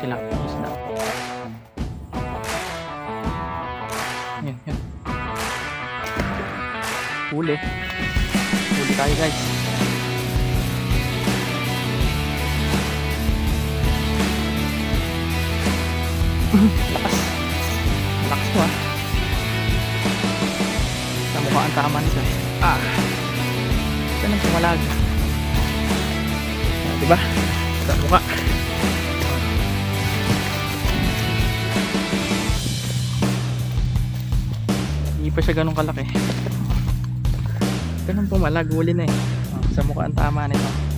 lang yung isda. Yan. Huli tayo guys. Lakas mo ah. Sa mukha ang tama nito. Ito nang pumalag. Diba? Sa mukha. Hindi pa siya ganun kalaki. Ito nang pumalag. Huli na eh. Sa mukha ang tama nito.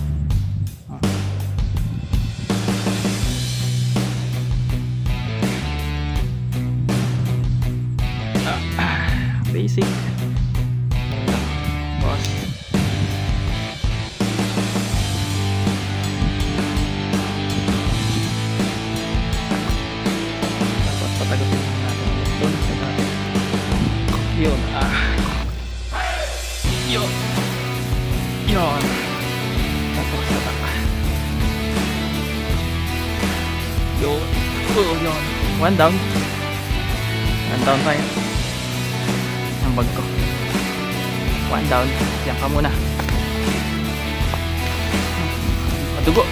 Basic boss. Tapos patagutin natin doon sa natin. Yun tapos yun. One down tayo. Ang bag ko. One down. Diyan ka muna. Madugo.